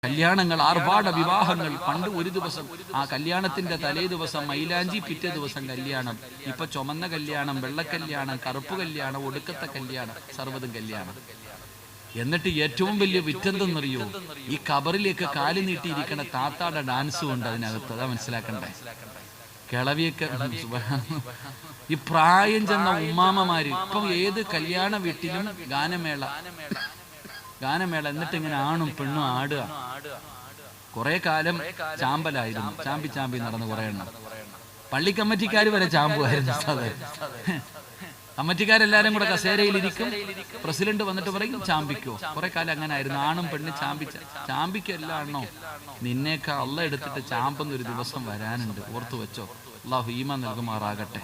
കല്യാണങ്ങൾ, ആർഭാട വിവാഹങ്ങൾ. പണ്ട് ഒരു ദിവസം ആ കല്യാണത്തിന്റെ തലേ ദിവസം മൈലാഞ്ചി, പിറ്റേ ദിവസം കല്യാണം. ഇപ്പൊ ചുമന്ന കല്യാണം, വെള്ളക്കല്യാണം, കറുപ്പ് കല്യാണം, ഒടുക്കത്തെ കല്യാണം, സർവ്വതും കല്യാണം. എന്നിട്ട് ഏറ്റവും വലിയ വിറ്റെന്തെന്നറിയോ? ഈ കബറിലേക്ക് കാല് നീട്ടിയിരിക്കണ താത്താടെ ഡാൻസും ഉണ്ട് അതിനകത്ത്. അതാ മനസ്സിലാക്കണ്ടേ. കിളവിയൊക്കെ ഈ പ്രായം ചെന്ന ഉമ്മാമ്മമാര് ഇപ്പം ഏത് കല്യാണ വീട്ടിലും ഗാനമേള. എന്നിട്ട് ഇങ്ങനെ ആണും പെണ്ണും ആടുക. കുറെ കാലം ചാമ്പലായിരുന്നു, ചാമ്പി നടന്ന് കുറെ എണ്ണം. പള്ളി കമ്മിറ്റിക്കാർ വരെ ചാമ്പുമായിരുന്നു. കമ്മിറ്റിക്കാരെല്ലാരും കൂടെ കസേരയിലിരിക്കും. പ്രസിഡന്റ് വന്നിട്ട് പറയും ചാമ്പിക്കോ. കുറെ കാലം അങ്ങനെ ആയിരുന്നു. ആണും പെണ്ണും ചാമ്പിക്കല്ല ആണോ, നിന്നേക്കാ അള്ള എടുത്തിട്ട് ചാമ്പെന്നൊരു ദിവസം വരാനുണ്ട്, ഓർത്തു വെച്ചോ. അള്ളാഹു ഈമാൻ നൽകുമാറാകട്ടെ.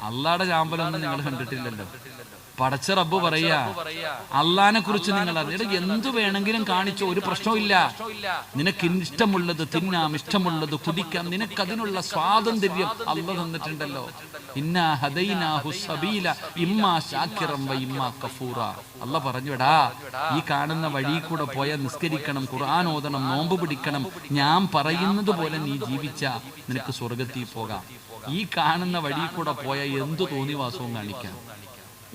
അള്ളാടെ ചാമ്പലൊന്നും നിങ്ങൾ കണ്ടിട്ടില്ലല്ലോ. പടച്ച റബ്ബ് പറയാ, അള്ളാനെ കുറിച്ച് നിങ്ങൾ അറിഞ്ഞിട്ട് എന്തു വേണമെങ്കിലും കാണിച്ചോ, ഒരു പ്രശ്നമില്ല. നിനക്ക് ഇഷ്ടമുള്ളത് തിന്നാം, ഇഷ്ടമുള്ളത് കുടിക്കാം, നിനക്കതിനുള്ള സ്വാതന്ത്ര്യം അള്ള തന്നിട്ടുണ്ടല്ലോ. ഇന്നാ ഹദൈനാഹു സബീല ഇമ്മാ ശാക്കിറൻ വ ഇമ്മാ കഫൂറ. അള്ള പറഞ്ഞുടാ, ഈ കാണുന്ന വഴി കൂടെ പോയ നിസ്കരിക്കണം, ഖുർആൻ ഓതണം, നോമ്പ് പിടിക്കണം, ഞാൻ പറയുന്നത് പോലെ നീ ജീവിച്ചാ നിനക്ക് സ്വർഗത്തിൽ പോകാം. ഈ കാണുന്ന വഴി കൂടെ പോയ എന്തു തോന്നിവാസവും കാണിക്കാം,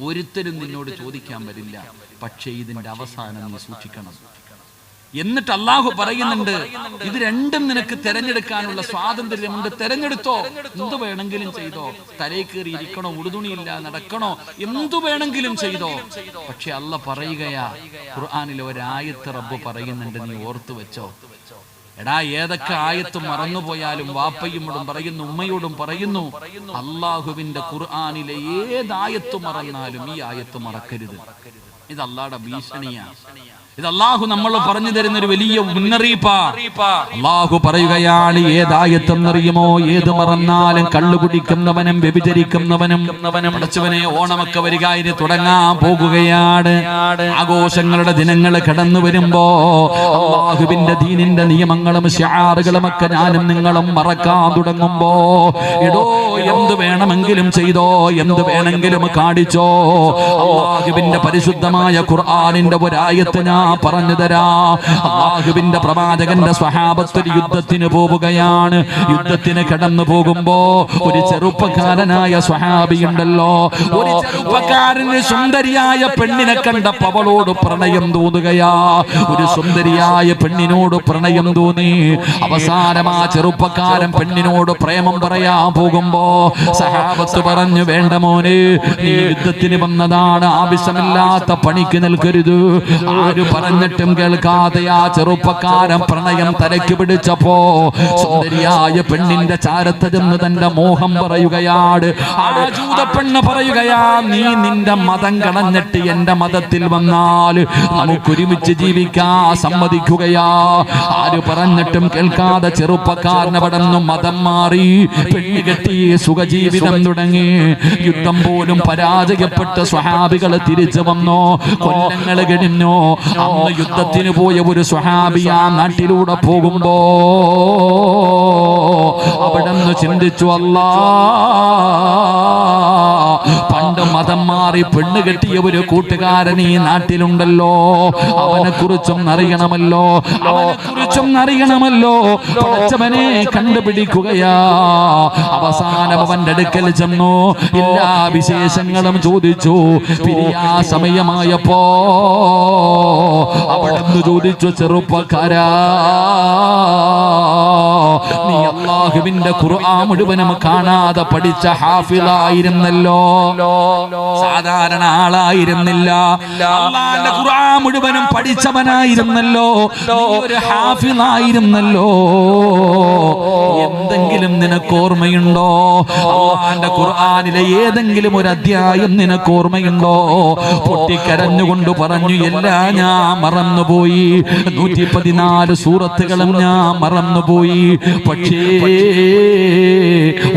ഒരുത്തരും നിന്നോട് ചോദിക്കാൻ വരില്ല. പക്ഷേ ഇതിന്റെ അവസാനം നീ സൂക്ഷിക്കണം. എന്നിട്ട് അള്ളാഹു പറയുന്നുണ്ട്, ഇത് രണ്ടും നിനക്ക് തെരഞ്ഞെടുക്കാനുള്ള സ്വാതന്ത്ര്യമുണ്ട്, തെരഞ്ഞെടുത്തോ. എന്തു വേണമെങ്കിലും ചെയ്തോ, തലയിൽ കയറി ഇരിക്കണോ, ഉടുതുണിയില്ല നടക്കണോ, എന്തു വേണമെങ്കിലും ചെയ്തോ. പക്ഷെ അള്ള പറയുകയാ, ഖുർആനിലെ ഒരായത്ത് റബ്ബ് പറയുന്നുണ്ട്, നീ ഓർത്തു വെച്ചോ. എടാ, ഏതൊക്കെ ആയത്ത് മറന്നുപോയാലും വാപ്പയോടും പറയുന്നു, ഉമ്മയോടും പറയുന്നു, അള്ളാഹുവിന്റെ ഖുർആനിലെ ഏതായത്ത് മറന്നാലും ഈ ആയത്ത് മറക്കരുത്. ഇത് അള്ളാഹുടെ ഭീഷണിയാണ്. ഇത് അള്ളാഹു നമ്മൾ പറഞ്ഞു തരുന്ന ഒരു വലിയ മുന്നറിയിപ്പാ. അള്ളാഹു പറയുകയാണ്, ഏതായത്തെന്നറിയുമോ? ഏത് മറന്നാലും കള്ളു കുടിക്കുന്നവനും വ്യഭിചരിക്കുന്നവനും. പഠിച്ചവനെ, ഓണമൊക്കെ വരിക, ഇനി തുടങ്ങാൻ പോകുകയാണ്. ആഘോഷങ്ങളുടെ ദിനങ്ങൾ കടന്നു വരുമ്പോ അള്ളാഹുവിന്റെ ദീനിന്റെ നിയമങ്ങളും ശിആറുകളും ഒക്കെ ഞാനും നിങ്ങളും മറക്കാൻ തുടങ്ങുമ്പോ, എടോ, എന്ത് വേണമെങ്കിലും ചെയ്തോ, എന്ത് വേണമെങ്കിലും കാണിച്ചോ. അള്ളാഹുവിന്റെ പരിശുദ്ധമായ ഖുർആനിന്റെ ഒരായത്ത് ഞാൻ പറഞ്ഞു തരാ. അല്ലാഹുവിന്റെ പ്രവാചകന്റെ സ്വഹാബത്ത് ഒരു യുദ്ധത്തിന് പോവുകയാണ്. യുദ്ധത്തിന് കടന്നു പോകുമ്പോ ഒരു ചെറുപ്പക്കാരനായ സ്വഹാബി ഉണ്ടല്ലോ. ഒരു ചെറുപ്പക്കാരന് സുന്ദരിയായ പെണ്ണിനെ കണ്ടപ്പോൾ അവളോട് പ്രണയം തോന്നുകയാ. ഒരു സുന്ദരിയായ പെണ്ണിനോട് പ്രണയം തോന്നി. അവസാനം ആ ചെറുപ്പക്കാരൻ പെണ്ണിനോട് പ്രേമം പറയാൻ പോകുമ്പോ സ്വഹാബത്ത് പറഞ്ഞു, വേണ്ട മോനെ, നീ യുദ്ധത്തിന് വന്നതാണ്, ആവശ്യമില്ലാത്ത പണിക്ക് നിൽക്കരുത്. ആര് പറഞ്ഞിട്ടും കേൾക്കാതെ ആ ചെറുപ്പക്കാരൻ പ്രണയം തലയ്ക്ക് പിടിച്ചപ്പോ സുന്ദരിയായ പെണ്ണിന്റെ ചാരത്ത് ചെന്ന് തന്റെ മോഹം പറയുകയാണ്. ആ ജൂത പെണ്ണ് പറയുകയാ, നീ നിന്റെ മതം കളഞ്ഞിട്ട് എന്റെ മതത്തിൽ വന്നാൽ നമുക്കൊരുമിച്ച് ജീവിക്കാൻ സമ്മതിക്കുകയാ. ആര് പറഞ്ഞിട്ടും കേൾക്കാതെ ചെറുപ്പക്കാരനെ പടന്നു മതം മാറി, പെണ്ണ് കെട്ടി സുഖജീവിതം തുടങ്ങി. യുദ്ധം പോലും പരാജയപ്പെട്ട് സ്വഹാബികൾ തിരിച്ചു വന്നോ. കൊല്ലങ്ങൾ കഴിഞ്ഞോ. അന്ന് യുദ്ധത്തിന് പോയ ഒരു സ്വഹാബി ആ നാട്ടിലൂടെ പോകുമ്പോ അവിടെ നിന്ന് ചിന്തിച്ചു, അല്ലാ, പണ്ട് മതം മാറി പെണ്ണ് കെട്ടിയ ഒരു കൂട്ടുകാരൻ ഈ നാട്ടിലുണ്ടല്ലോ, അവനെ കുറിച്ചും അറിയണമല്ലോ, പഠിച്ചവനെ കണ്ടുപിടിക്കുകയാ. അവസാനം അവന്റെ അടുക്കൽ ചെന്നു, എല്ലാ വിശേഷങ്ങളും ചോദിച്ചു. പിരിയാ സമയമായപ്പോ അവിടുന്ന് ചോദിച്ചു, ചെറുപ്പക്കാരാ, നീ അല്ലാഹുവിന്റെ ഖുർആൻ മുഴുവനും കാണാതെ പഠിച്ച ഹാഫിളായിരുന്നല്ലോ, സാധാരണ ആളായിരുന്നില്ല. അല്ലാഹുവിന്റെ ഖുർആൻ മുഴുവനും പഠിച്ചവനായിരുന്നല്ലോ, ഒരു ഹാഫിളായിരുന്നല്ലോ. എന്തെങ്കിലും നിനക്ക് ഓർമ്മയുണ്ടോ? അല്ലാഹുവിന്റെ ഖുർആനിലെ ഏതെങ്കിലും ഒരു അധ്യായം നിനക്ക് ഓർമ്മയുണ്ടോ? പൊട്ടിക്കരഞ്ഞുകൊണ്ട് പറഞ്ഞു, എല്ലാം ഞാൻ മറന്നുപോയി. 114 സൂറത്തുകളും ഞാൻ മറന്നുപോയി. പക്ഷേ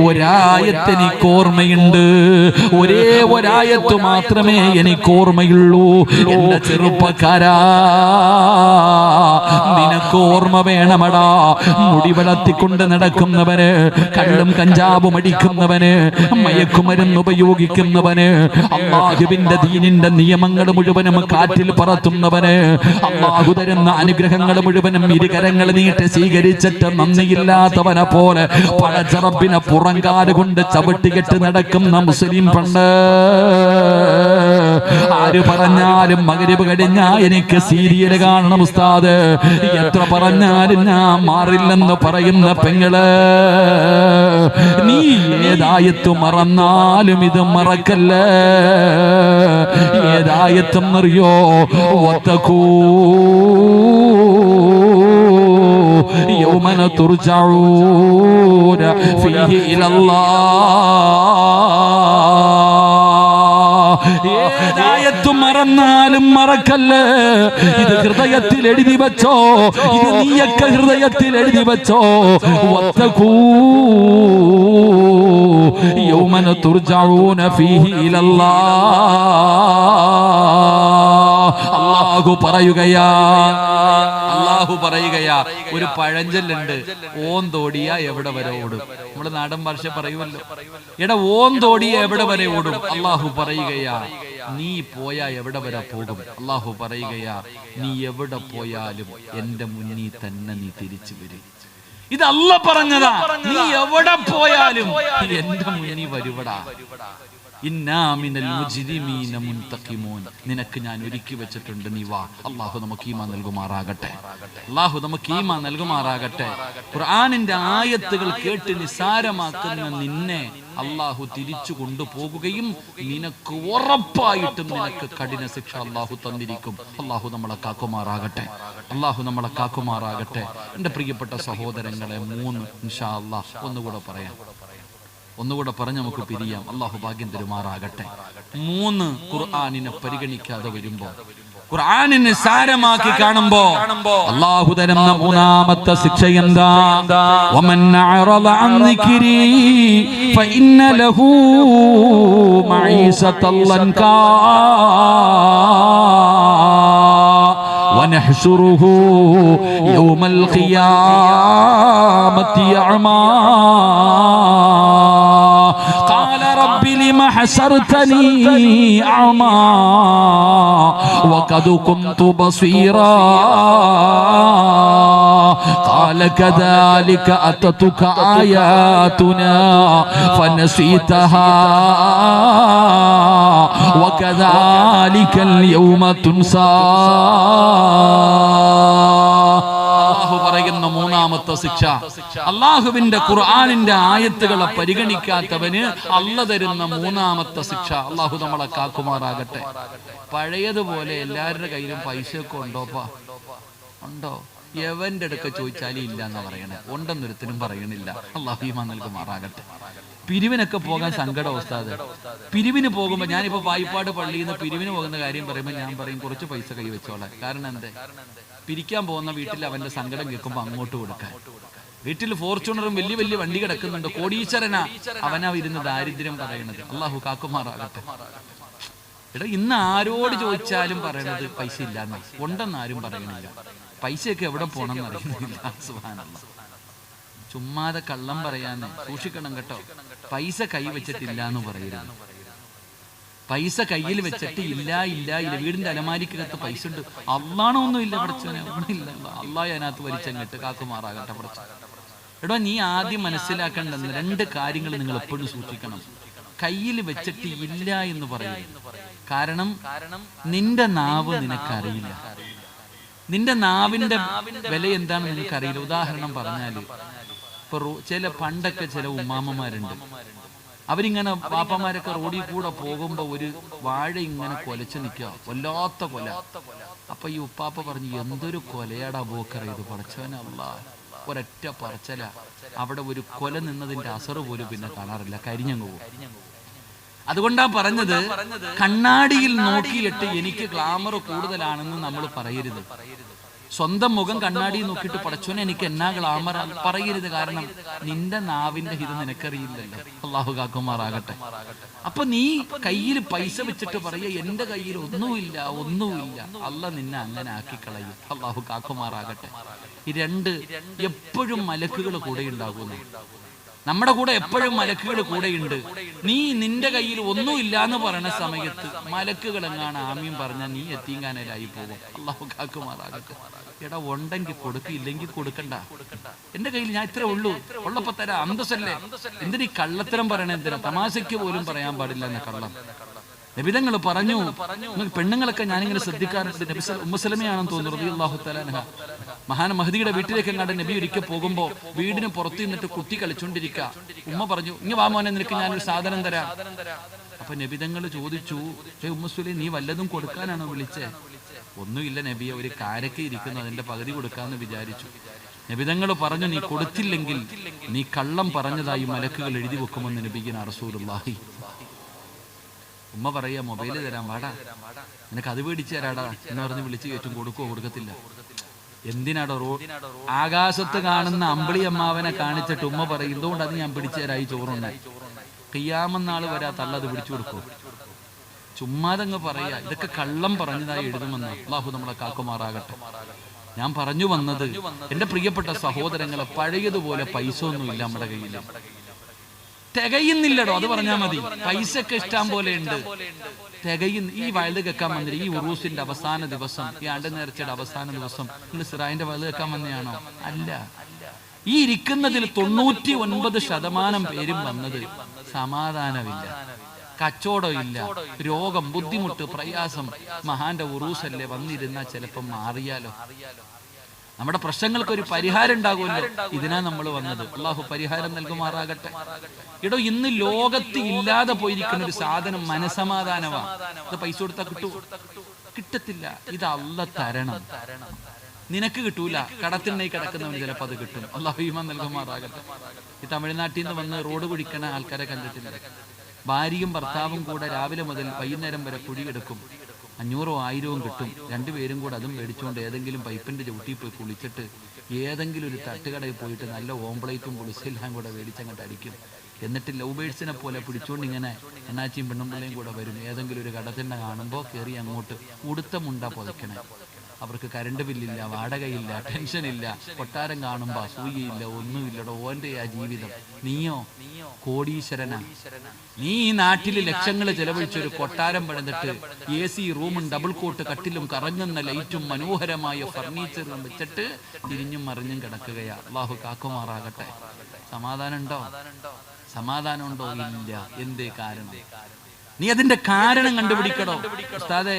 ഒരായത്ത് എനിക്ക് ഓർമ്മയുണ്ട്, ഒരേ ഒരായത്ത് മാത്രമേ എനിക്ക് ഓർമ്മയുള്ളൂ. എന്റെ ചെറുപ്പക്കാരാ, നിനക്ക് ഓർമ്മ വേണമടാ. മുടി വളർത്തിക്കൊണ്ട് നടക്കുന്നവന്, കള്ളും കഞ്ചാവും അടിക്കുന്നവന്, മയക്കുമരുന്ന് ഉപയോഗിക്കുന്നവന്, അല്ലാഹുവിന്റെ ദീനിന്റെ നിയമങ്ങൾ മുഴുവനും കാറ്റിൽ പറത്തുന്നവന്, അല്ലാഹു തരുന്ന അനുഗ്രഹങ്ങൾ മുഴുവനും ഇരുകരങ്ങൾ നീട്ടി സ്വീകരിച്ചിട്ട് നന്ദിയില്ലാത്തവനെ പോലെ പടച്ചറപ്പിനെ പുറങ്കാല് കൊണ്ട് ചവിട്ടികെട്ട് നടക്കുന്ന മുസ്ലിം പണ്ട് ആര് പറഞ്ഞാലും മഗ്‌രിബ് കഴിഞ്ഞാ എനിക്ക് സീരിയൽ കാണണം ഉസ്താദ്, എത്ര പറഞ്ഞാലും ഞാൻ മാറില്ലെന്ന് പറയുന്ന പെങ്ങള്, നീ ഏതായത്ത് മറന്നാലും ഇത് മറക്കല്ലേ. ഏതായത്തും അറിയോ? വത്തഖൂ യൗമന തുർജഊന ഫീഹി ഇലല്ലാഹ്. ഏതായത്ത് മറന്നാലും മറക്കല്ലേ. ഇത് ഹൃദയത്തിൽ എഴുതി വെച്ചോ, ഇത് നീയൊക്കെ ഹൃദയത്തിൽ എഴുതി വെച്ചോ. വത്തഖൂ യൗമന തുർജഊന ഫീഹി ഇലല്ലാഹ്. അല്ലാഹു പറയുകയാ, ഒരു പഴഞ്ചൊല്ലുണ്ട്, ഓൻ തോടിയ എവിടെ വരെ ഓടും. നമ്മുടെ നാടൻ ഭാഷ പറയുമല്ലോ, എടാ ഓൻ തോടിയ എവിടെ വരെ ഓടും. അല്ലാഹു പറയുകയാ, നീ പോയാ എവിടെ വരെ പോകും. അല്ലാഹു പറയുകയാ, നീ എവിടെ പോയാലും എന്റെ മുന്നിൽ തന്നെ നീ തിരിച്ചു വരും. ഇത് അല്ലാഹ് പറഞ്ഞതാ. നീ എവിടെ പോയാലും എന്റെ മുന്നിൽ വരുവടാ. നിനക്ക് ഞാൻ ഒരുക്കി വെച്ചിട്ടുണ്ട്, നീ വാ. അല്ലാഹു നമുക്ക് ഈമാൻ നൽകുമാറാകട്ടെ. ഖുർആനിന്റെ ആയത്തുകൾ കേട്ട് നിസാരമാക്കുന്ന നിന്നെ അല്ലാഹു തിരിച്ചു കൊണ്ടുപോകുകയും നിനക്ക് ഉറപ്പായിട്ടും നിനക്ക് കഠിന ശിക്ഷ അല്ലാഹു തന്നിരിക്കും. അല്ലാഹു നമ്മളെ കാക്കുമാറാകട്ടെ. എന്റെ പ്രിയപ്പെട്ട സഹോദരങ്ങളെ, 3 ഇൻഷാ അല്ലാഹ് ഒന്നുകൂടെ പറഞ്ഞ് നമുക്ക് പിരിയാം. അല്ലാഹു ഭാഗ്യം തരുമാറാകട്ടെ. 3 ഖുർആനിനെ പരിഗണിക്കാതെ വരുമ്പോ, ഖുർആനിനെ സാരമാക്കി കാണുമ്പോ അല്ലാഹു തരുന്ന 3ാമത്തെ ശിക്ഷ എന്താ? വമൻ അഅറദ അൻ ദിക്രി ഫഇന്ന ലഹു മഈസതൻ ലൻകാ ونحشره يوم القيامة أعمى قال رب لم حشرتني أعمى وقد كنت بصيرا قال كذلك أتتك آياتنا فنسيتها وكذلك اليوم تنسى. പറയുന്ന 3ാമത്തെ ശിക്ഷ, അല്ലാഹുവിന്റെ ഖുർആനിന്റെ ആയത്തുകളെ പരിഗണിക്കാത്തവന് അല്ലാഹ് തരുന്ന 3ാമത്തെ ശിക്ഷ. അല്ലാഹു നമ്മളെ കാക്കുമാറാകട്ടെ. പഴയതുപോലെ എല്ലാവരുടെ കയ്യിലും പൈസയൊക്കെ ഉണ്ടോ? എവന്റെ അടുക്ക ചോദിച്ചാലും ഇല്ല എന്നാ പറയണേ. ഉണ്ടെന്നൊരുത്തനും പറയണില്ല. അല്ലാഹു ഈമാൻ നൽകുമാറാകട്ടെ. പിരിവിനൊക്കെ പോകാൻ സങ്കടം ഉസ്താദ്. പിരിവിന് പോകുമ്പോൾ, ഞാനിപ്പോ വായ്പാട് പള്ളിയിൽ നിന്ന് പിരിവിന് പോകുന്ന കാര്യം പറയുമ്പോൾ ഞാൻ പറയും കുറച്ച് പൈസ കൈ വെച്ചോളാം. കാരണം എന്തേ? പിരിക്കാൻ പോകുന്ന വീട്ടിൽ അവന്റെ സങ്കടം കേൾക്കുമ്പോൾ അങ്ങോട്ട് കൊടുക്കാൻ. വീട്ടിൽ ഫോർച്യൂണറും വലിയ വലിയ വണ്ടി കിടക്കുന്നുണ്ട്, കോടീശ്വരനാ, അവനാ ഇരുന്ന് ദാരിദ്ര്യം പറയുന്നത്. അല്ലാഹു കാക്കുമാറാകട്ടെ. എടാ, ഇന്ന് ആരോട് ചോദിച്ചാലും പറയണത് പൈസ ഇല്ലാന്ന്. ഉണ്ടെന്ന് ആരും പറയണില്ല. പൈസയൊക്കെ എവിടെ പോണെന്ന് അറിയുന്നില്ല. സുബ്ഹാനല്ലാഹ്. ചുമ്മാതെ കള്ളം പറയാന്ന് സൂക്ഷിക്കണം കേട്ടോ. പൈസ കൈ വെച്ചിട്ടില്ല എന്ന് പറയരുത്. പൈസ കയ്യിൽ വെച്ചിട്ട് ഇല്ല. വീടിന്റെ അലമാരിക്കകത്ത് പൈസ ഉണ്ട്. അള്ളാണോ ഒന്നും ഇല്ല, പഠിച്ചവനെ ഒന്നുമില്ല. അള്ളാഹ് അതിനകത്ത് വലിച്ചങ്ങിട്ട് കാക്കുമാറാകട്ടെ. പഠിച്ച എടോ, നീ ആദ്യം മനസ്സിലാക്കേണ്ടെന്ന് 2 കാര്യങ്ങൾ നിങ്ങൾ എപ്പോഴും സൂക്ഷിക്കണം. കയ്യിൽ വെച്ചിട്ട് ഇല്ല എന്ന് പറയും. കാരണം നിന്റെ നാവ് നിനക്കറിയില്ല. നിന്റെ നാവിന്റെ വില എന്താണെന്ന് നിനക്കറിയില്ല. ഉദാഹരണം പറഞ്ഞാല്, ഇപ്പൊ പണ്ടൊക്കെ ചില ഉമ്മാമ്മമാരുണ്ട്, അവരിങ്ങനെ പാപ്പമാരൊക്കെ റോഡിൽ കൂടെ പോകുമ്പോ ഒരു വാഴ ഇങ്ങനെ കൊലച്ച് നിൽക്കുക, വല്ലാത്ത കൊല. അപ്പൊ ഈ ഉപ്പാപ്പ പറഞ്ഞു, എന്തൊരു കൊലയാടാ ബോക്കറ ഇത്, പടച്ചവനല്ല. ഒരൊറ്റ പറച്ചല. അവിടെ ഒരു കൊല നിന്നതിന്റെ അസറ് പോലും പിന്നെ കാണാറില്ല, കരിഞ്ഞങ്ങ് പോകും. അതുകൊണ്ടാ പറഞ്ഞത്, കണ്ണാടിയിൽ നോക്കിയിട്ട് എനിക്ക് ഗ്ലാമർ കൂടുതലാണെന്ന് നമ്മൾ പറയരുത്. സ്വന്തം മുഖം കണ്ണാടി നോക്കിയിട്ട് പടച്ചോനെ എനിക്ക് എന്നാ ഗ്ലാമർ പറയരുത്. കാരണം നിന്റെ നാവിന്റെ ഹിതം നിനക്കറിയില്ലല്ലോ. അള്ളാഹു കാക്കുമാറാകട്ടെ. അപ്പൊ നീ കയ്യിൽ പൈസ വെച്ചിട്ട് പറയുക എന്റെ കയ്യിൽ ഒന്നുമില്ല. അല്ല നിന്നെ അങ്ങനെ ആക്കിക്കളയും. അള്ളാഹു കാക്കുമാറാകട്ടെ. ഈ രണ്ട് എപ്പോഴും മലക്കുകൾ കൂടെ ഉണ്ടാകുന്നു. നമ്മുടെ കൂടെ എപ്പോഴും മലക്കുകൾ കൂടെയുണ്ട്. നീ നിന്റെ കയ്യിൽ ഒന്നുമില്ല എന്ന് പറയുന്ന സമയത്ത് മലക്കുകൾ എങ്ങാണ് ആമീൻ പറഞ്ഞാൽ നീ എത്തിങ്ങാനായി പോകും. അള്ളാഹു കാക്കുമാറാകട്ടെ. എടാ ഉണ്ടെങ്കിൽ കൊടുക്കില്ലെങ്കിൽ കൊടുക്കണ്ട. എന്റെ കയ്യിൽ ഞാൻ ഇത്രേ ഉള്ളൂ, ഉള്ളപ്പോ തരാം. അന്തസ്സല്ലേ. എന്തിനീ കള്ളത്തരം പറയണ? എന്തിനാ? തമാശയ്ക്ക് പോലും പറയാൻ പാടില്ല എന്ന കള്ളം. നബിതങ്ങൾ പറഞ്ഞു, പെണ്ണുങ്ങളൊക്കെ ഞാനിങ്ങനെ ശ്രദ്ധിക്കാറുണ്ട്. നബി ഉമ്മസലമയാണെന്ന് തോന്നുന്നു റളിയല്ലാഹു തആല അൻഹ. മഹാൻ മഹദിയുടെ വീട്ടിലേക്ക് എങ്ങാണ്ട് നബി ഒരിക്കൽ പോകുമ്പോ വീടിന് പുറത്ത് നിന്നിട്ട് കുട്ടി കളിച്ചോണ്ടിരിക്കുക. ഉമ്മ പറഞ്ഞു, ഇങ്ങ് വാ മോനെ, നിനക്ക് ഞാനൊരു സാധനം തരാം. അപ്പൊ നബിതങ്ങൾ ചോദിച്ചു, ഉമ്മസുലി നീ വല്ലതും കൊടുക്കാനാണോ വിളിച്ചേ? ഒന്നുമില്ല നബിയെ, ഒരു കാരക്ക ഇരിക്കുന്നു, അതിന്റെ പകുതി കൊടുക്കാന്ന് വിചാരിച്ചു. നബിതങ്ങൾ പറഞ്ഞു, നീ കൊടുത്തില്ലെങ്കിൽ നീ കള്ളം പറഞ്ഞതായി മലക്കുകൾ എഴുതി വെക്കുമെന്ന് നബിയിന റസൂലുള്ളാഹി. ഉമ്മ പറയാ, മൊബൈല് തരാം, വാടാ, നിനക്ക് അത് മേടിച്ചു തരാടാ എന്ന് പറഞ്ഞ് വിളിച്ചു കയറ്റും. കൊടുക്കുവോ? കൊടുക്കത്തില്ല. എന്തിനാടോ? ആകാശത്ത് കാണുന്ന അമ്പിളി അമ്മാവനെ കാണിച്ചിട്ട് ഉമ്മ പറയും, എന്തുകൊണ്ട് അത് ഞാൻ പിടിച്ചു തരായി ചോറുണ്ടായി. ഖിയാമന്നാള് വരാ തള്ളത് പിടിച്ചു കൊടുക്കും. ചുമ്മാതങ്ങ് പറയാ. ഇതൊക്കെ കള്ളം പറഞ്ഞതായി എഴുതുമെന്ന്. അല്ലാഹു നമ്മളെ കാക്കുമാറാകട്ടെ. ഞാൻ പറഞ്ഞു വന്നത്, എന്റെ പ്രിയപ്പെട്ട സഹോദരങ്ങളെ, പഴയതുപോലെ പൈസ ഒന്നുമില്ല നമ്മുടെ കയ്യിൽ. തികയുന്നില്ലടോ, അത് പറഞ്ഞാൽ മതി. പൈസ ഒക്കെ ഇഷ്ടം പോലെ ഉണ്ട്, തികയുന്ന. ഈ വയല് കേൾക്കാൻ വന്നില്ല. ഈ ഉറൂസിന്റെ അവസാന ദിവസം, ഈ ആണ്ട് നേർച്ചയുടെ അവസാന ദിവസം നിങ്ങൾ സിറായിന്റെ വയല് കേൾക്കാൻ വന്നയാണോ? അല്ല. ഈ ഇരിക്കുന്നതിൽ 99% പേരും വന്നത് സമാധാനമില്ല, കച്ചവടമില്ല, രോഗം, ബുദ്ധിമുട്ട്, പ്രയാസം. മഹാന്റെ ഉറൂസല്ലേ, വന്നിരുന്ന ചിലപ്പം മാറിയാലോ. നമ്മുടെ പ്രശ്നങ്ങൾക്ക് ഒരു പരിഹാരം ഉണ്ടാകുമല്ലോ. ഇതിനാ നമ്മൾ വന്നത്. അള്ളാഹു പരിഹാരം നൽകുമാറാകട്ടെ. ഇടോ, ഇന്ന് ലോകത്ത് ഇല്ലാതെ പോയിരിക്കുന്ന ഒരു സാധനം മനസമാധാനമാണ്. ഇത് പൈസ കൊടുത്താൽ കിട്ടുമോ? കിട്ടത്തില്ല. ഇത് അള്ള തരണം. നിനക്ക് കിട്ടൂല. കടത്തിനായി കിടക്കുന്നവന് ചിലപ്പോൾ അത് കിട്ടും. അള്ളാഹു ഈമാൻ നൽകുമാറാകട്ടെ. ഈ തമിഴ്നാട്ടിൽ നിന്ന് വന്ന് റോഡ് കുഴിക്കണ ആൾക്കാരെ കണ്ടിട്ടില്ല. ഭാര്യയും ഭർത്താവും കൂടെ രാവിലെ മുതൽ വൈകുന്നേരം വരെ കുഴിയെടുക്കും. 500 1000 കിട്ടും. രണ്ടുപേരും കൂടെ അതും മേടിച്ചുകൊണ്ട് ഏതെങ്കിലും പൈപ്പിന്റെ ചവിട്ടിയിൽ പോയി കുളിച്ചിട്ട് ഏതെങ്കിലും ഒരു തട്ടുകടയിൽ പോയിട്ട് നല്ല ഓംപ്ലേറ്റും പുളിസെല്ലാം കൂടെ മേടിച്ചങ്ങോട്ട് അടിക്കും. എന്നിട്ട് ലവ് ബേഴ്സിനെ പോലെ പിടിച്ചുകൊണ്ട് ഇങ്ങനെ അണ്ണാച്ചിയും പെണ്ണുമ്പിള്ളയും കൂടെ വരും. ഏതെങ്കിലും ഒരു കടത്തിണ്ണ കാണുമ്പോൾ കയറി അങ്ങോട്ട് ഉടുത്ത മുണ്ട പുതയ്ക്കണേ. അവർക്ക് കരണ്ട് ബില്ലില്ല, വാടകയില്ല, ടെൻഷനില്ല. കൊട്ടാരം കാണുമ്പോൾ അസൂയയില്ല, ഒന്നുമില്ലടോ. ഓന്റെ ആ ജീവിതം. നീയോ കോടീശ്വരനാ. നീ ഈ നാട്ടിൽ ലക്ഷങ്ങൾ ചെലവഴിച്ചൊരു കൊട്ടാരം പണിതിട്ട് AC റൂമും ഡബിൾ കോട്ട് കട്ടിലും കറങ്ങുന്ന ലൈറ്റും മനോഹരമായ ഫർണിച്ചറും വെച്ചിട്ട് തിരിഞ്ഞും മറിഞ്ഞും കിടക്കുകയാ. അല്ലാഹു കാക്കുമാറാകട്ടെ. സമാധാനം ഉണ്ടോ? സമാധാനം ഉണ്ടോ? ഇല്ല. എന്തേ കാരണം? നീ അതിന്റെ കാരണം കണ്ടുപിടിക്കടോ. ഉസ്താദെ,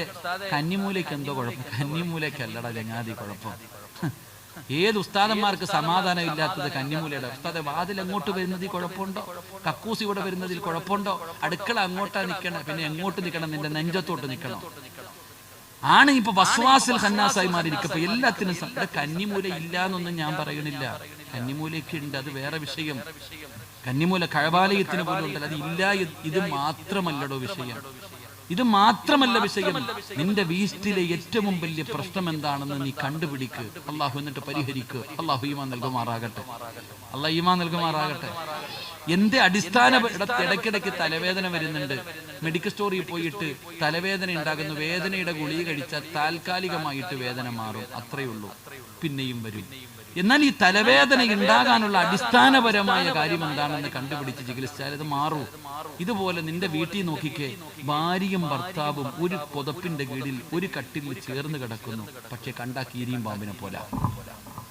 കന്നിമൂലയ്ക്ക് എന്തോ കുഴപ്പം? കന്നിമൂലയ്ക്കല്ലടാ ചങ്ങാതി കുഴപ്പം. ഏത് ഉസ്താദന്മാർക്ക് സമാധാനം ഇല്ലാത്തത് കന്നിമൂലയുടെ? ഉസ്താദെ, വാതിൽ എങ്ങോട്ട് വരുന്നതിൽ കുഴപ്പമുണ്ടോ? കക്കൂസ് ഇവിടെ വരുന്നതിൽ കുഴപ്പമുണ്ടോ? അടുക്കള അങ്ങോട്ടാ നിൽക്കണം, പിന്നെ എങ്ങോട്ട് നിൽക്കണം? നിന്റെ നെഞ്ചത്തോട്ട് നിൽക്കണം. ആണ് ഇപ്പൊ വസ്വാസിൽ ഖന്നാസായി മാറിയിരിക്കും. ഇപ്പൊ എല്ലാത്തിനും കന്നിമൂല ഇല്ല എന്നൊന്നും ഞാൻ പറയണില്ല. കന്നിമൂലയൊക്കെ ഉണ്ട്, അത് വേറെ വിഷയം. കന്നിമൂല കഴബാലയത്തിന് പോലും ഉണ്ടല്ലോ, അത് ഇല്ല. ഇത് മാത്രമല്ലടോ വിഷയം. ഇത് മാത്രമല്ല വിഷയം. നിന്റെ വീട്ടിലെ ഏറ്റവും വലിയ പ്രശ്നം എന്താണെന്ന് നീ കണ്ടുപിടിക്ക്. അള്ളാഹു എന്നിട്ട് പരിഹരിക്കുക. അള്ളാഹു ഈമാൻ നൽകുമാറാകട്ടെ. അള്ളാഹ് ഈമാൻ നൽകുമാറാകട്ടെ. എന്റെ അടിസ്ഥാന ഇടയ്ക്കിടയ്ക്ക് തലവേദന വരുന്നുണ്ട്. മെഡിക്കൽ സ്റ്റോറിൽ പോയിട്ട് തലവേദന ഉണ്ടാകുന്നു. വേദനയുടെ ഗുളിക കഴിച്ചാൽ താൽക്കാലികമായിട്ട് വേദന മാറും, അത്രയേ ഉള്ളൂ. പിന്നെയും വരും. എന്നാൽ ഈ തലവേദന ഉണ്ടാകാനുള്ള അടിസ്ഥാനപരമായ കാര്യം എന്താണെന്ന് കണ്ടുപിടിച്ച് ചികിത്സിച്ചാൽ ഇത് മാറും. ഇതുപോലെ നിന്റെ വീട്ടിൽ നോക്കിക്കേ, ഭാര്യയും ഭർത്താവും ഒരു പുതപ്പിന്റെ കീഴിൽ ഒരു കട്ടിലിൽ ചേർന്ന് കിടക്കുന്നു. പക്ഷെ കണ്ടാ കീരിയും പാമ്പിനെ പോലെ.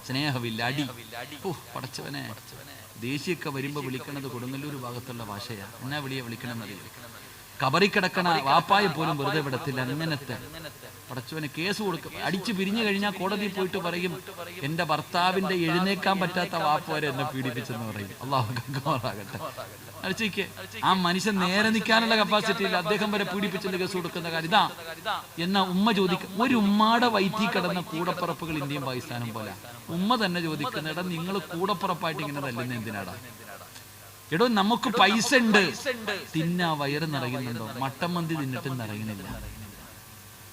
സ്നേഹമില്ല, അടി. പടച്ചവനെ, ദേശീയൊക്കെ വരുമ്പോ വിളിക്കണത് കൊടുങ്ങല്ലൂർ ഭാഗത്തുള്ള ഭാഷയാ. എന്നാ വിളിക്കണമെന്നറിയില്ല. കബറി കിടക്കണ വാപ്പായെ പോലും വെറുതെ വിടത്തില്ല. അങ്ങനത്തെ പടച്ചവന് കേസ് കൊടുക്കും. അടിച്ചു പിരിഞ്ഞു കഴിഞ്ഞാൽ കോടതിയിൽ പോയിട്ട് പറയും, എന്റെ ഭർത്താവിന്റെ എഴുന്നേക്കാൻ പറ്റാത്ത വാപ്പ വരെ എന്നെ പീഡിപ്പിച്ചെന്ന് പറയും. അള്ളാഹു കാക്കുമാറാകട്ടെ. അടിച്ചേക്ക്. ആ മനുഷ്യൻ നേരെ നിൽക്കാനുള്ള കപ്പാസിറ്റി ഇല്ല, അദ്ദേഹം വരെ പീഡിപ്പിച്ചെന്ന് കേസ് കൊടുക്കുന്ന കാര്യം ഇതാ. എന്നാ ഉമ്മ ചോദിക്കും, ഒരു ഉമ്മയുടെ വയറ്റിൽ കിടന്ന കൂടപ്പുറപ്പുകൾ ഇന്ത്യയും പാകിസ്ഥാനും പോലെ. ഉമ്മ തന്നെ ചോദിക്കുന്ന, എടാ നിങ്ങൾ കൂടപ്പുറപ്പായിട്ട് ഇങ്ങനെ തല്ലുന്ന എന്തിനാടാ? എടോ, നമുക്ക് പൈസ ഉണ്ട്, തിന്നാ വയറ് നിറയുന്നുണ്ടോ? മട്ടൻ മന്തി തിന്നിട്ടും നിറയുന്നില്ല.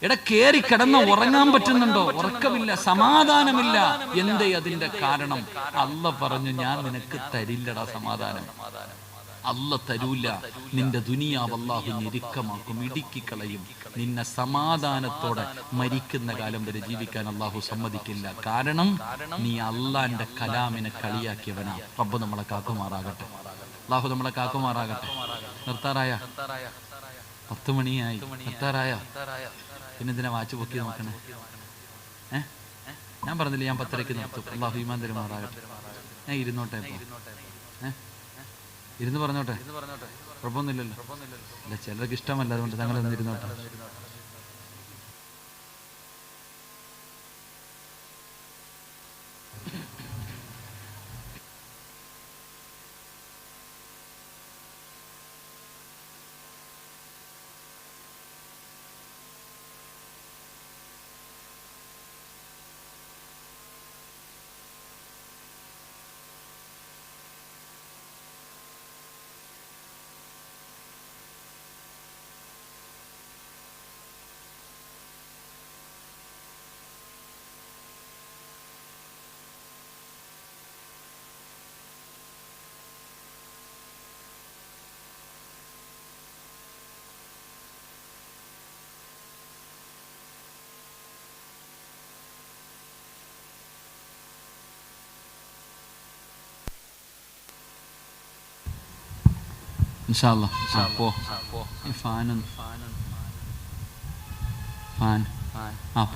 എടാ കേറി കിടന്ന് ഉറങ്ങാൻ പറ്റുന്നുണ്ടോ? ഉറക്കമില്ല, സമാധാനമില്ല. എന്തേ അതിന്റെ കാരണം? അല്ല പറഞ്ഞു, ഞാൻ നിനക്ക് തരില്ലടാ സമാധാനം. അല്ല തരൂല. നിന്റെ ദുനിയാവ് അല്ലാഹു ഞെരുക്കമാക്കും, ഇടുക്കിക്കളയും. നിന്നെ സമാധാനത്തോടെ മരിക്കുന്ന കാലം വരെ ജീവിക്കാൻ അല്ലാഹു സമ്മതിക്കില്ല. കാരണം നീ അള്ളാന്റെ കലാമിനെ കളിയാക്കിയവനാ. റബ്ബ് നമ്മളെ കാക്കുമാറാകട്ടെ. അല്ലാഹു നമ്മളെ കാക്കുമാറാകട്ടെ. നിർത്താറായ? 10 മണിയായി. നിർത്താറായ? പിന്നെന്തിനാ വാച്ച് പൊക്കി നോക്കണേ? ഞാൻ പറഞ്ഞില്ലേ ഞാൻ 10:30 നിർത്തും. അല്ലാഹു ഈമാൻ തരുമാറാകട്ടെ. ഞാൻ ഇരുന്നോട്ടെ ഇപ്പൊ? ഇരുന്ന് പറഞ്ഞോട്ടെ, കുഴപ്പമൊന്നുമില്ലല്ലോ. അല്ല, ചിലർക്ക് ഇഷ്ടമല്ല, അതുകൊണ്ട് തങ്ങളൊന്നും ഇരുന്നോട്ടെ. ഇൻഷാ അല്ലാഹ് പോ. ഫാൻ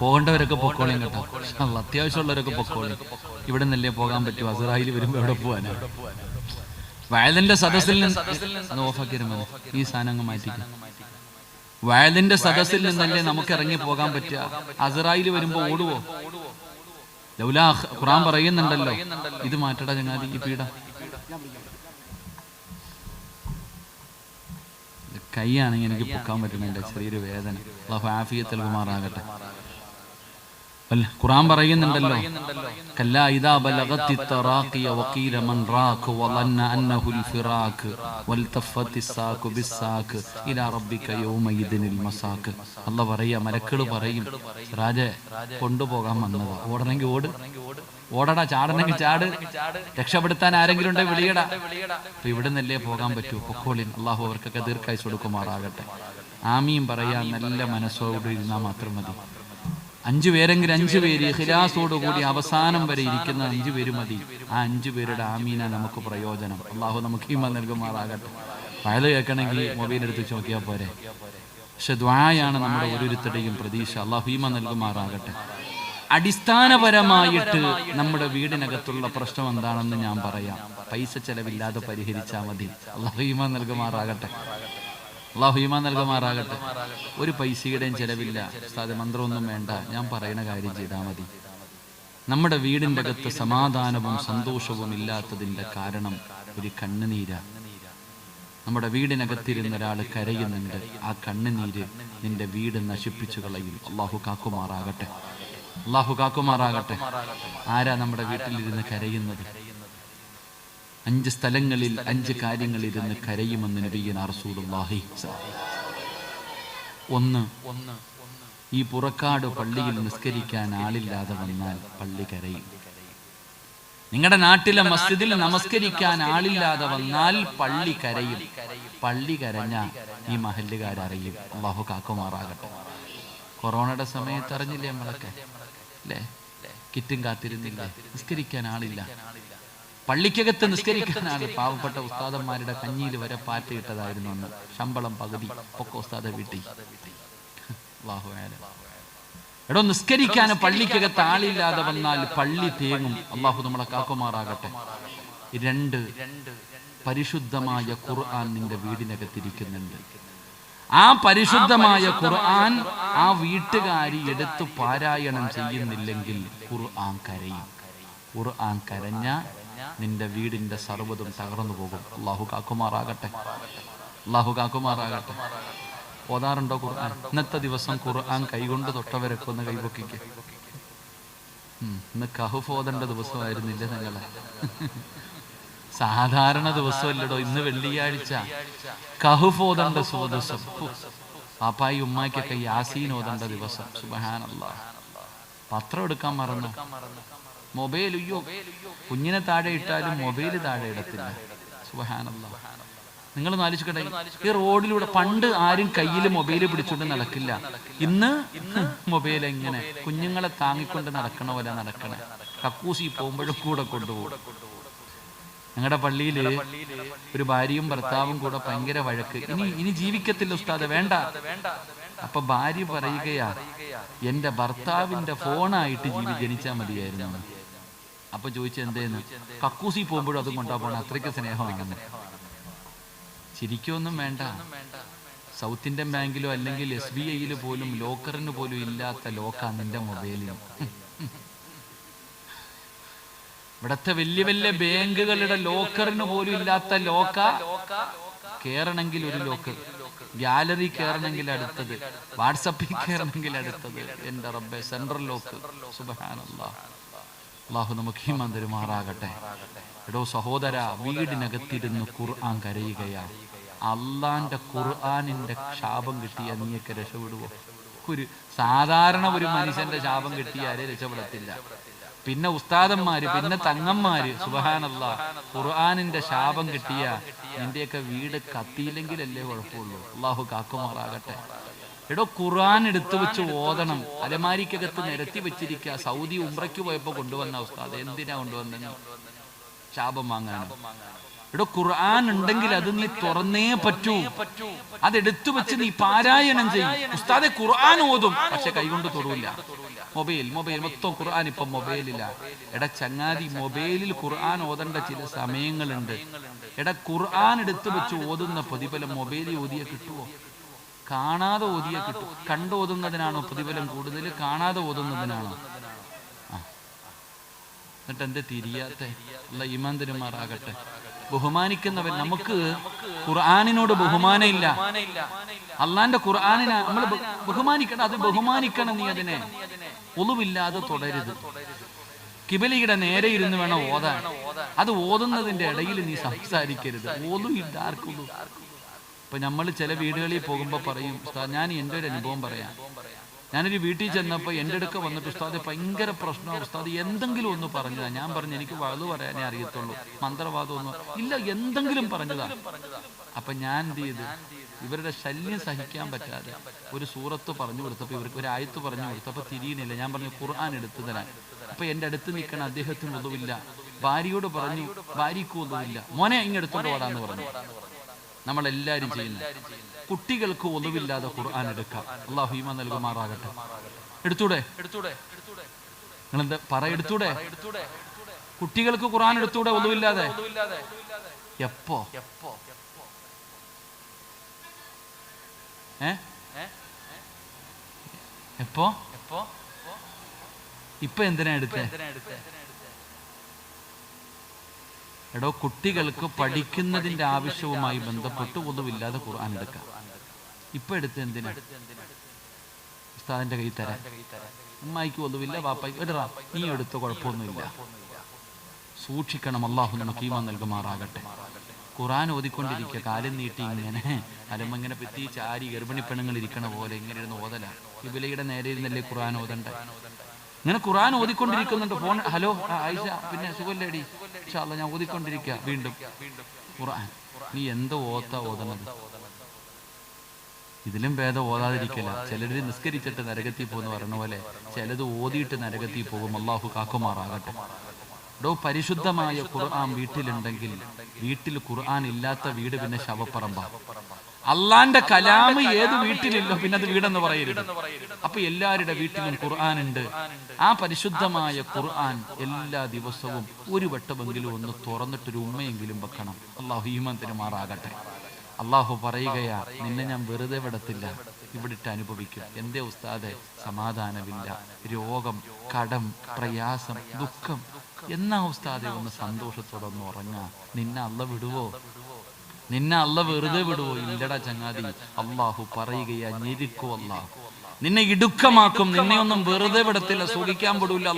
പോകേണ്ടവരൊക്കെ പൊക്കോളിയും കേട്ടോ. അത്യാവശ്യമുള്ളവരൊക്കെ പൊക്കോളിയും. ഇവിടെ നിന്നല്ലേ പോകാൻ പറ്റും. അസ്റായിൽ വരുമ്പോ എവിടെ പോവാനാ? വയലിന്റെ സദസ്സിൽ നിന്ന് ഓഫാക്കിരുമോ? ഈ സാധനം അങ്ങ് മാറ്റിക്കും. വയലിന്റെ സദസ്സിൽ നിന്നല്ലേ നമുക്ക് ഇറങ്ങി പോകാൻ പറ്റുക? അസ്റായിൽ വരുമ്പോ ഓടുവോ? ലൗലാ ഖുർആൻ പറയുന്നുണ്ടല്ലോ, ഇത് മാറ്റടാ ചങ്ങാതി, ഈ പീഡ. കൈയാണെങ്കിൽ എനിക്ക് പൊക്കാൻ പറ്റുന്നില്ല, ചെറിയൊരു വേദന. അല്ലാഹു ആഫിയത്ത് നൽകുമാറാകട്ടെ. ഖുർആൻ പറയുന്നുണ്ടല്ലോ, കല്ലാ ഇദാ ബലഗത്തി തറാഖിയ വഖീല മൻ റാഖ് വളന്ന അന്നഹുൽ ഫിറാഖ് വൽതഫത്തി സാഖു ബിസ്സാഖ് ഇലാ റബ്ബിക യൗമയിദിനിൽ മസാഖ്. അല്ലാഹു പറയാ, മലക്കുകൾ പറയും, രാജേ കൊണ്ടുപോകാൻ വന്നതാ, ഓടണമെങ്കിൽ ഓട്, ഓടടാ, ചാടണമെങ്കിൽ ചാട്, രക്ഷപ്പെടുത്താൻ ആരെങ്കിലും ഉണ്ടെ വിളിയടാ. അപ്പൊ ഇവിടെ നിന്നല്ലേ പോകാൻ പറ്റൂ? പൊക്കോളിൻ. അള്ളാഹു അവർക്കൊക്കെ ദീർഘായുസ്സ് കൊടുക്കുമാറാകട്ടെ. ആമീൻ പറയാൻ നല്ല മനസ്സോട് ഇരുന്നാൽ മാത്രം മതി. 5 പേരെങ്കിലും 5 പേര് ഇഖ്ലാസോടുകൂടി അവസാനം വരെ ഇരിക്കുന്ന 5 പേര് മതി. ആ 5 പേരുടെ ആമീന നമുക്ക് പ്രയോജനം. അള്ളാഹു നമുക്ക് ഈമാൻ നൽകുമാറാകട്ടെ. വയൽ കേൾക്കണമെങ്കിൽ മൊബൈൽ എടുത്ത് നോക്കിയാൽ പോരെ. പക്ഷെ ദ്വായാണ് നമ്മുടെ ഓരോരുത്തരുടെയും പ്രതീക്ഷ. അള്ളാഹു ഈമാൻ നൽകുമാറാകട്ടെ. അടിസ്ഥാനപരമായിട്ട് നമ്മുടെ വീടിനകത്തുള്ള പ്രശ്നം എന്താണെന്ന് ഞാൻ പറയാം. പൈസ ചെലവില്ലാതെ പരിഹരിച്ചാൽ മതി. അള്ളാഹു ഈമാൻ നൽകുമാറാകട്ടെ. അള്ളാഹു ഈമാൻ നൽകുമാറാകട്ടെ. ഒരു പൈസയുടെയും ചെലവില്ല. ഉസ്താദ് മന്ത്രമൊന്നും വേണ്ട, ഞാൻ പറയുന്ന കാര്യം ചെയ്താൽ മതി. നമ്മുടെ വീടിൻ്റെ അകത്ത് സമാധാനവും സന്തോഷവും ഇല്ലാത്തതിൻ്റെ കാരണം ഒരു കണ്ണുനീരാ. നമ്മുടെ വീടിനകത്തിരുന്ന ഒരാൾ കരയുന്നുണ്ട്. ആ കണ്ണുനീര് നിന്റെ വീട് നശിപ്പിച്ചു കളയും. അള്ളാഹു കാക്കുമാറാകട്ടെ. അള്ളാഹു കാക്കുമാറാകട്ടെ. ആരാ നമ്മുടെ വീട്ടിലിരുന്ന് കരയുന്നത്? 5 സ്ഥലങ്ങളിൽ 5 കാര്യങ്ങളിരുന്ന് കരയുമെന്ന് നബിയുനാ റസൂലുള്ളാഹി. 1, ഈ പുറക്കാട് പള്ളിയിൽ നിസ്കരിക്കാൻ ആളില്ലാതെ വന്നാൽ പള്ളി കരയും. നിങ്ങളുടെ നാട്ടിലെ മസ്ജിദിൽ നമസ്കരിക്കാൻ ആളില്ലാതെ വന്നാൽ പള്ളി കരയും. പള്ളി കരഞ്ഞ ഈ മഹല്ലുകാരറിയും. അള്ളാഹു കാക്കുമാറാകട്ടെ. കൊറോണയുടെ സമയത്ത് അറിഞ്ഞില്ലേ നമ്മളൊക്കെ അല്ലേ? കിറ്റും കാത്തിരുന്നില്ലേ? നിസ്കരിക്കാൻ ആളില്ല. പള്ളിക്കകത്ത് നിസ്കരിക്കാൻ ആള്. പാവപ്പെട്ട ഉസ്താദന്മാരുടെ കഞ്ഞിയിൽ വരെ പാറ്റയിട്ടതായിരുന്നു അന്ന്. ശമ്പളം പകുതി ഒക്കെ ഉസ്താദ വീട്ടി. അല്ലാഹു അലം. എടോ, നിസ്കരിക്കാൻ പള്ളിക്കകത്ത് ആളില്ലാതെ വന്നാൽ പള്ളി തേങ്ങും. അള്ളാഹു നമ്മളെ കാക്കുമാറാകട്ടെ. 2, പരിശുദ്ധമായ ഖുർആൻ നിന്റെ വീടിനകത്തിരിക്കുന്നുണ്ട്. ആ പരിശുദ്ധമായ ഖുർആൻ ആ വീട്ടുകാരി എടുത്തു പാരായണം ചെയ്യുന്നില്ലെങ്കിൽ ഖുർആൻ കരയും. ഖുർആൻ കരഞ്ഞ നിന്റെ വീടിന്റെ സർവ്വതും തകർന്നു പോകും. അള്ളാഹു കാക്കുമാറാകട്ടെ. അള്ളാഹു കാക്കുമാറാകട്ടെ. ഓതാറുണ്ടോ ഖുർആൻ? ഇന്നത്തെ ദിവസം ഖുർആൻ കൈകൊണ്ട് തൊട്ടവരൊക്കെ ഒന്ന് കൈപൊക്കിക്ക്. ഇന്ന് കഹ്ഫ് ഓതേണ്ട ദിവസമായിരുന്നില്ല നിങ്ങളെ? സാധാരണ ദിവസമല്ലടോ, ഇന്ന് വെള്ളിയാഴ്ച. കഹ്ഫ് ഓതേണ്ട ദിവസം. പാപ്പായി ഉമ്മാക്കൊക്കെ യാസീൻ ഓതേണ്ട ദിവസം. സുബ്ഹാനല്ലാഹ്. പത്രം എടുക്കാൻ മറന്നു. മൊബൈൽ, അയ്യോ, കുഞ്ഞിനെ താഴെ ഇട്ടാലും മൊബൈൽ താഴെ ഇടത്തില്ല. സുബ്ഹാനല്ലാഹ്. നിങ്ങളൊന്ന് ആലോചിക്കട്ടെ, ഈ റോഡിലൂടെ പണ്ട് ആരും കയ്യിൽ മൊബൈൽ പിടിച്ചുകൊണ്ട് നടക്കില്ല. ഇന്ന് മൊബൈൽ എങ്ങനെ കുഞ്ഞുങ്ങളെ താങ്ങിക്കൊണ്ട് നടക്കണ പോലെ നടക്കണേ. കക്കൂസി പോകുമ്പോഴും കൂടെ കൊണ്ടുപോകും. ഞങ്ങളുടെ പള്ളിയിൽ ഒരു ഭാര്യയും ഭർത്താവും കൂടെ ഭയങ്കര വഴക്ക്. ഇനി ജീവിക്കത്തില്ല ഉസ്താദെ, വേണ്ട. അപ്പൊ ഭാര്യ പറയുകയാ, എന്റെ ഭർത്താവിന്റെ ഫോണായിട്ട് ജനിച്ചാൽ മതിയായിരുന്നു. അപ്പൊ ചോദിച്ചു എന്തേന്ന്? കക്കൂസി പോകുമ്പോഴും അതും കൊണ്ടാ പോണ, അത്രയ്ക്ക് സ്നേഹമാണെന്ന്. ചിരിക്കൊന്നും വേണ്ട. സൗത്ത് ഇന്ത്യൻ ബാങ്കിലോ അല്ലെങ്കിൽ SBI പോലും ലോക്കറിന് പോലും ഇല്ലാത്ത ലോക്കാ നിന്റെ മൊബൈലിൽ. ഇവിടത്തെ വലിയ വലിയ ബാങ്കുകളുടെ ലോക്കറിന് പോലും ഇല്ലാത്ത ലോക്ക. കേറണമെങ്കിൽ ഒരു ലോക്ക്, ഗാലറി കയറണമെങ്കിൽ അടുത്തത്, വാട്സപ്പിൽ കയറണമെങ്കിൽ അടുത്തത്. എന്റെ റബ്ബേ, സെൻട്രൽ ലോക്ക്. സുബ്ഹാനല്ലാഹ്. അല്ലാഹു നമുക്ക് ഈമാൻ തരുമാറാകട്ടെ. എടോ സഹോദര, വീടിനകത്തിരുന്ന് ഖുർആൻ കരയുകയാ. അള്ളാന്റെ ഖുർആനിന്റെ ശാപം കിട്ടിയ നീയൊക്കെ രക്ഷപ്പെടുവോ? ഒരു സാധാരണ ഒരു മനുഷ്യന്റെ ശാപം കിട്ടിയാലേ രക്ഷപ്പെടത്തില്ല. പിന്നെ ഉസ്താദന്മാര്, പിന്നെ തങ്ങന്മാര്. സുബ്ഹാനല്ലാഹ്. ഖുർആനിന്റെ ശാപം കിട്ടിയ നിന്റെയൊക്കെ വീട് കത്തിയില്ലെങ്കിലല്ലേ കുഴപ്പമുള്ളൂ. അള്ളാഹു കാക്കുമാറാകട്ടെ. എടോ, ഖുർആൻ എടുത്തു വെച്ച് ഓതണം. അലമാരിക്കകത്ത് നിരത്തി വെച്ചിരിക്കുക. സൗദി ഉംറയ്ക്ക് പോയപ്പോ കൊണ്ടുവന്ന ഉസ്താദ്. എന്തിനാ കൊണ്ടുവന്ന? ശാപം വാങ്ങാനും. എടോ, ഖുർആൻ ഉണ്ടെങ്കിൽ അത് നീ തുറന്നേ പറ്റൂ. അതെടുത്തു വെച്ച് നീ പാരായണം ചെയ്യും. ഉസ്താദെ ഖുർആൻ ഓതും, പക്ഷെ കൈകൊണ്ട് തൊടൂല്ല. മൊബൈൽ മൊത്തം ഖുർആൻ ഇപ്പൊ മൊബൈലില്ല. ചങ്ങാതി, മൊബൈലിൽ ഖുർആൻ ഓതേണ്ട ചില സമയങ്ങളുണ്ട്. ഖുർആൻ എടുത്തു വെച്ച് ഓതുന്ന പ്രതിഫലം മൊബൈലിൽ ഓതിയ കിട്ടുമോ? കാണാതെ ഓതിയ കിട്ടും. കണ്ടോതുന്നതിനാണോ പ്രതിഫലം കൂടുതൽ, കാണാതെ ഓതുന്നതിനാണോ? എന്നിട്ട് എന്റെ തിരിയാത്ത ഈമാൻ തരുമാറാകട്ടെ. ബഹുമാനിക്കുന്നവൻ, നമുക്ക് ഖുർആനിനോട് ബഹുമാനം ഇല്ല. അള്ളാന്റെ ഖുർആനിനെ നമ്മൾ ബഹുമാനിക്കണം. അത് ബഹുമാനിക്കണം. നീ അതിനെ ഒളിവില്ലാതെ തുടരുത്. കിബിലയുടെ നേരെ ഇരുന്ന് വേണം ഓതാൻ. അത് ഓതുന്നതിന്റെ ഇടയിൽ നീ സംസാരിക്കരുത്. ഒളിവില്ല ആർക്കും. ഇപ്പൊ നമ്മൾ ചില വീടുകളിൽ പോകുമ്പോ പറയും, ഞാൻ എൻ്റെ ഒരു അനുഭവം പറയാം. ഞാനൊരു വീട്ടിൽ ചെന്നപ്പോൾ എൻ്റെ അടുക്ക വന്നിട്ട്, ഉസ്താദെ ഭയങ്കര പ്രശ്നമാണ് ഉസ്താദ്, എന്തെങ്കിലും ഒന്ന് പറഞ്ഞതാ. ഞാൻ പറഞ്ഞു, എനിക്ക് വഅദ് പറയാനേ അറിയത്തുള്ളൂ, മന്ത്രവാദം ഒന്നും ഇല്ല, എന്തെങ്കിലും പറഞ്ഞതാ. അപ്പൊ ഞാൻ എന്ത് ചെയ്ത്, ഇവരുടെ ശല്യം സഹിക്കാൻ പറ്റാതെ ഒരു സൂറത്ത് പറഞ്ഞു കൊടുത്തപ്പോൾ, ഇവർക്ക് ഒരു ആയത്ത് പറഞ്ഞു കൊടുത്തപ്പോൾ തിരിയുന്നില്ല. ഞാൻ പറഞ്ഞു, ഖുർആൻ എടുത്തു തരാൻ. അപ്പൊ എൻ്റെ അടുത്ത് നിൽക്കണ അദ്ദേഹത്തിന് ഒന്നുമില്ല. ഭാര്യയോട് പറഞ്ഞു, ഭാര്യയ്ക്കും ഒന്നുമില്ല. മോനെ ഇങ്ങെടുത്തോണ്ട് ഓടാന്ന് പറഞ്ഞു. നമ്മളെല്ലാരും ചെയ്യുന്നു. കുട്ടികൾക്ക് ഒളിവില്ലാതെ ഖുർആൻ എടുക്കാം. അല്ലാഹു ഈമാൻ നൽകുമാറാകട്ടെ. എടുത്തൂടെ? നിങ്ങളെന്താ എടുത്തൂടെ? കുട്ടികൾക്ക് ഖുർആൻ എടുത്തൂടെ ഒളിവില്ലാതെ? എപ്പോ? എപ്പോ? ഇപ്പൊ എന്തിനാ എടുത്തേ? എടോ, കുട്ടികൾക്ക് പഠിക്കുന്നതിന്റെ ആവശ്യവുമായി ബന്ധപ്പെട്ട് ഒന്നുമില്ലാതെ ഖുർആൻ എടുക്കാം. ഇപ്പൊ എടുത്ത് എന്തിനാ? ഉസ്താദിന്റെ കൈ തരാൻ. ഉമ്മായിക്ക് ഒന്നുമില്ല, വാപ്പായിക്ക് എടുറാ, നീ എടുത്ത കുഴപ്പമൊന്നുമില്ല. സൂക്ഷിക്കണം. അല്ലാഹു നമുക്ക് ഈമാൻ നൽകുമാറാകട്ടെ. ഖുർആൻ ഓതിക്കൊണ്ടിരിക്കുക, കാലം നീട്ടി ഇങ്ങനെ അലമങ്ങനെ പെത്തി ചാരി ഗർഭിണി പെണ്ണുങ്ങൾ ഇരിക്കണ പോലെ ഇങ്ങനെ ഇരുന്ന് ഓതല. കിബിലയുടെ നേരെ ഇരുന്നല്ലേ ഖുർആൻ ഓതണ്ട. ഇങ്ങനെ ഖുർആൻ ഓതിക്കൊണ്ടിരിക്കുന്നുണ്ട്. ഫോൺ, ഹലോ ആയിഷ, പിന്നെ സുഖല്ലേടി? ഇൻഷാ അല്ലാഹ് ഞാൻ ഓതിക്കൊണ്ടിരിക്കുക. വീണ്ടും ഖുർആൻ. നീ എന്ത് ഓതുന്നത്? ഇതിലും ഭേദം ഓതാതിരിക്കില്ല. ചിലര് നിസ്കരിച്ചിട്ട് നരകത്തിൽ പോകുന്ന പറഞ്ഞ പോലെ ചിലത് ഓതിയിട്ട് നരകത്തിൽ പോകും. അല്ലാഹു കാക്കുമാറാകട്ടെ. പരിശുദ്ധമായ ഖുർആൻ വീട്ടിലുണ്ടെങ്കിൽ, വീട്ടിൽ ഖുർആൻ ഇല്ലാത്ത വീട് പിന്നെ ശവപ്പറമ്പ. അള്ളാന്റെ കലാമ് ഏത് വീട്ടിലില്ലോ പിന്നെ അത് വീടെന്ന് പറയരുത്. അപ്പൊ എല്ലാവരുടെ വീട്ടിലും ഖുർആൻ ഉണ്ട്. ആ പരിശുദ്ധമായ ഖുർആൻ എല്ലാ ദിവസവും ഒരു വട്ടമെങ്കിലും ഒന്ന് തുറന്നിട്ടൊരു ഉമ്മയെങ്കിലും വെക്കണം. അല്ലാഹു ഈമാൻ തരുമാറാകട്ടെ. അല്ലാഹു പറയുകയാ, നിന്നെ ഞാൻ വെറുതെ വിടത്തില്ല, ഇവിടിട്ട് അനുഭവിക്കും. എന്തേ ഉസ്താദെ? സമാധാനമില്ല, രോഗം, കടം, പ്രയാസം, ദുഃഖം. എന്നാ ഉസ്താദെ ഒന്ന് സന്തോഷത്തോടെ ഒന്ന് ഉറങ്ങാ? നിന്നെ അള്ള വിടുവോ? നിന്നെ അള്ള വെറുതെ വിടുവോ? ഇല്ലടാ ചങ്ങാതി. അള്ളാഹു പറയുകയാ, ഞെരുക്കോ അല്ലാഹു. നിന്നെ ഇടുക്കമാക്കും, നിന്നെ ഒന്നും വെറുതെ വിടത്തില്ല, സുഖിക്കാൻ പെടൂല.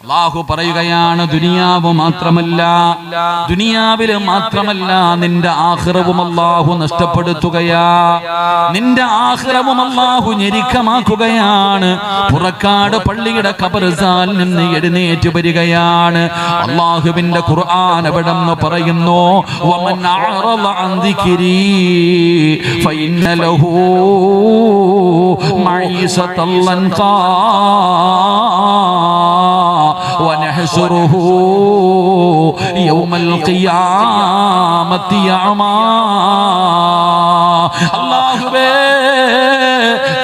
അല്ലാഹു പറയുകയാണ്, ദുനിയാവ് മാത്രമല്ല, ദുനിയാവില് മാത്രമല്ല നിന്റെ ആഖിറവും അല്ലാഹു നഷ്ടപ്പെടുത്തുകയാ, നിന്റെ ആഖിറവും അല്ലാഹു ഞെരുക്കമാക്കുകയാണ്. പുറക്കാട് പള്ളിയുടെ ഖബർസ്ഥാനിൽ നിന്ന് എഴുന്നേറ്റ് വരികയാണ്. അല്ലാഹുവിന്റെ ഖുർആൻ എവിടെന്ന് പറയുന്നു, വമൻ അഅറള അൻ ദിക്രി ഫഇന്ന ലഹു മഈസതൻ ലൻഖാ വനഹ്ശുറുഹു യൗമൽ ഖിയാമത്തി അഅമാ. അല്ലാഹുവേ,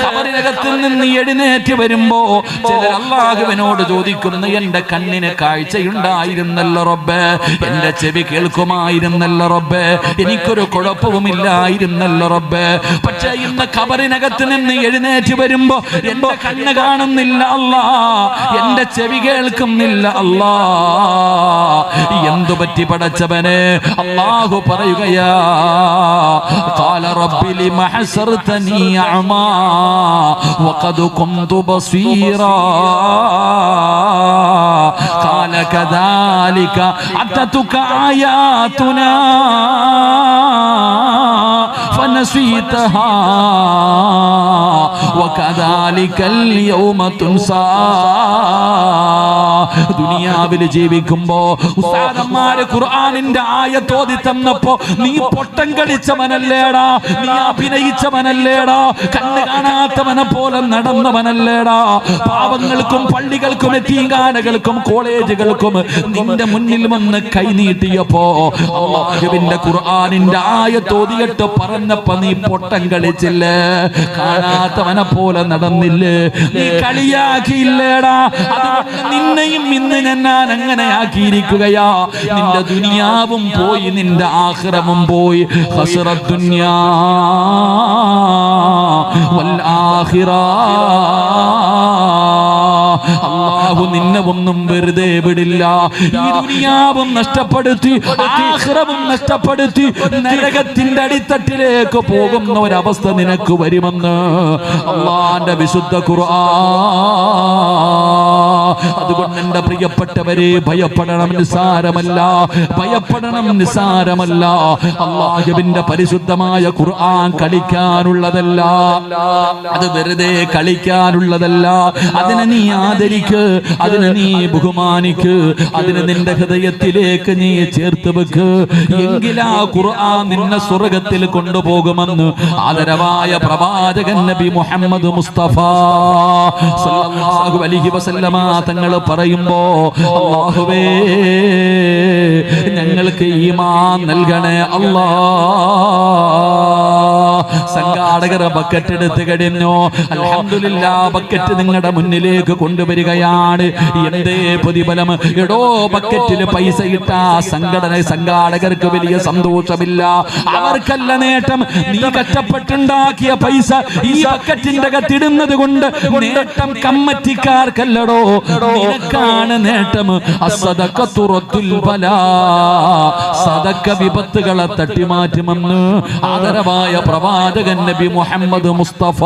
ഖബറിനകത്തിൽ നിന്ന് എഴുന്നേറ്റ് വരുമ്പോ ചിലർ അല്ലാഹുവിനോട് ചോദിക്കുന്നു, എന്റെ കണ്ണിന് കാഴ്ചയുണ്ടായിരുന്നല്ലോ റബ്ബേ, എന്റെ ചെവി കേൾക്കുമായിരുന്നല്ലോ റബ്ബേ, എനിക്കൊരു കുഴപ്പവുമില്ലായിരുന്നല്ലോ റബ്ബേ, പക്ഷേ ഇന്ന് ഖബറിനകത്ത് നിന്ന് എഴുന്നേറ്റ് വരുമ്പോ എന്റെ കണ്ണ് കാണുന്നില്ല അല്ലാ, എന്റെ ചെവി കേൾക്കുന്നില്ല അല്ലാ. എന്തു പറ്റി പടച്ചവനെ? അല്ലാഹു പറയുകയാ, ഖാല റബ്ബി ലിമ ഹസർതനി അഅമാ വഖദ് കുന്തു ബസീറാ ഖാല കദാലിക അതതുക ആയാതുനാ ഫനസീതഹാ വകദാലികൽ യൗമ തുൻസാ. ദുനിയാവിൽ ജീവിക്കുമ്പോ ഉസ്താദന്മാര് ഖുർആനിന്റെ ആയത്ത് ഓതി തന്നപ്പോ നീ പൊട്ടം കളിച്ചവനല്ലേടാ, നീ അഭിനയിച്ചവനല്ലേടാ, കണ്ണ് കാണാത്തവനെ പോലെ നടന്നവനല്ലേടാ. പാവങ്ങൾക്കും പള്ളികൾക്കും എത്തീങ്കാനകൾക്കും കോളേജുകൾക്കും നിന്റെ മുന്നിൽ വന്ന് കൈനീട്ടിയപ്പോ അല്ലാഹുവിന്റെ ഖുർആനിന്റെ ആയത്ത് ഓതിയിട്ട് പറഞ്ഞപ്പോ നീ പൊട്ടം കളിച്ചില്ലേ, കാണാത്തവനെ പോലെ നടന്നില്ലേ, നീ കളിയാക്കിയില്ലേടാ. അതുകൊണ്ട് നിന്നെയും ഇന്ന് ഞാൻ അങ്ങനെ ആക്കിയിരിക്കുകയാ. നിന്റെ ദുനിയാവും പോയി, നിന്റെ ആഖിറവും പോയി. ഖസ്റത്ത് ദുനിയാ വൽ ആഖിറ. അല്ലാഹു നിന്നെ ഒന്നും വെറുതെ വിടില്ല. ഈ ദുനിയാവും നഷ്ടപ്പെടുത്തി, ആഖിറവും നഷ്ടപ്പെടുത്തി, നരകത്തിന്റെ അടിത്തട്ടിലേക്ക് പോകുന്ന ഒരവസ്ഥ നിനക്ക് വരുമെന്ന് അല്ലാഹുവിന്റെ വിശുദ്ധ ഖുർആൻ. അതുകൊണ്ട് എന്റെ പ്രിയപ്പെട്ടവരെ, ഭയപ്പെടണം, നിസാരമല്ല, ഭയപ്പെടണം, നിസാരമല്ല. അല്ലാഹുവിന്റെ പരിശുദ്ധമായ ഖുർആൻ കളിക്കാനുള്ളതല്ല, അത് വെറുതെ കളിക്കാനുള്ളതല്ല. അതിനെ നീ ആദരിക്ക്, അതിനെ നീ ബഹുമാനിക്ക്, അതിനെ നിന്റെ ഹൃദയത്തിലേക്ക് നീ ചേർത്ത് വെക്ക്. എങ്കിലാ ഖുർആൻ നിന്നെ സ്വർഗ്ഗത്തിൽ കൊണ്ടുപോകുമെന്ന് ആദരവായ പ്രവാചകൻ നബി മുഹമ്മദ് മുസ്തഫ സല്ലല്ലാഹു അലൈഹി വസല്ലമ തങ്ങൾ പറയുമ്പോ, അല്ലാഹുവേ ഞങ്ങൾക്ക് ഈമാൻ നൽകണേ അല്ലാ. സംഘാടകർ ബക്കറ്റ് എടുത്ത് കഴിഞ്ഞു. അൽഹംദുലില്ലാഹ്, ബക്കറ്റ് നിങ്ങളുടെ മുന്നിലേക്ക് കൊണ്ടുവരികയാണ്. എന്തേ പ്രതിഫലം? എടോ, ബക്കറ്റിൽ പൈസ ഇട്ട സംഘാടകർക്ക് വലിയ സന്തോഷമില്ല, അവർക്കല്ല നേട്ടം. നീ കഷ്ടപ്പെട്ടുണ്ടാക്കിയ പൈസ ഈ ബക്കറ്റിന്റെ അകത്തിടുന്നത് കൊണ്ട് നേട്ടം കമ്മറ്റിക്കാർക്കല്ലടോ, നിനക്കാണ് നേട്ടം. അസ്സദഖത്തു റദ്ദുൽ ബലാ, സദഖ വിപത്തുകളെ തട്ടിമാറ്റുമെന്ന് ആദരവായ പ്രവാചകൻ നബി മുഹമ്മദ് മുസ്തഫ.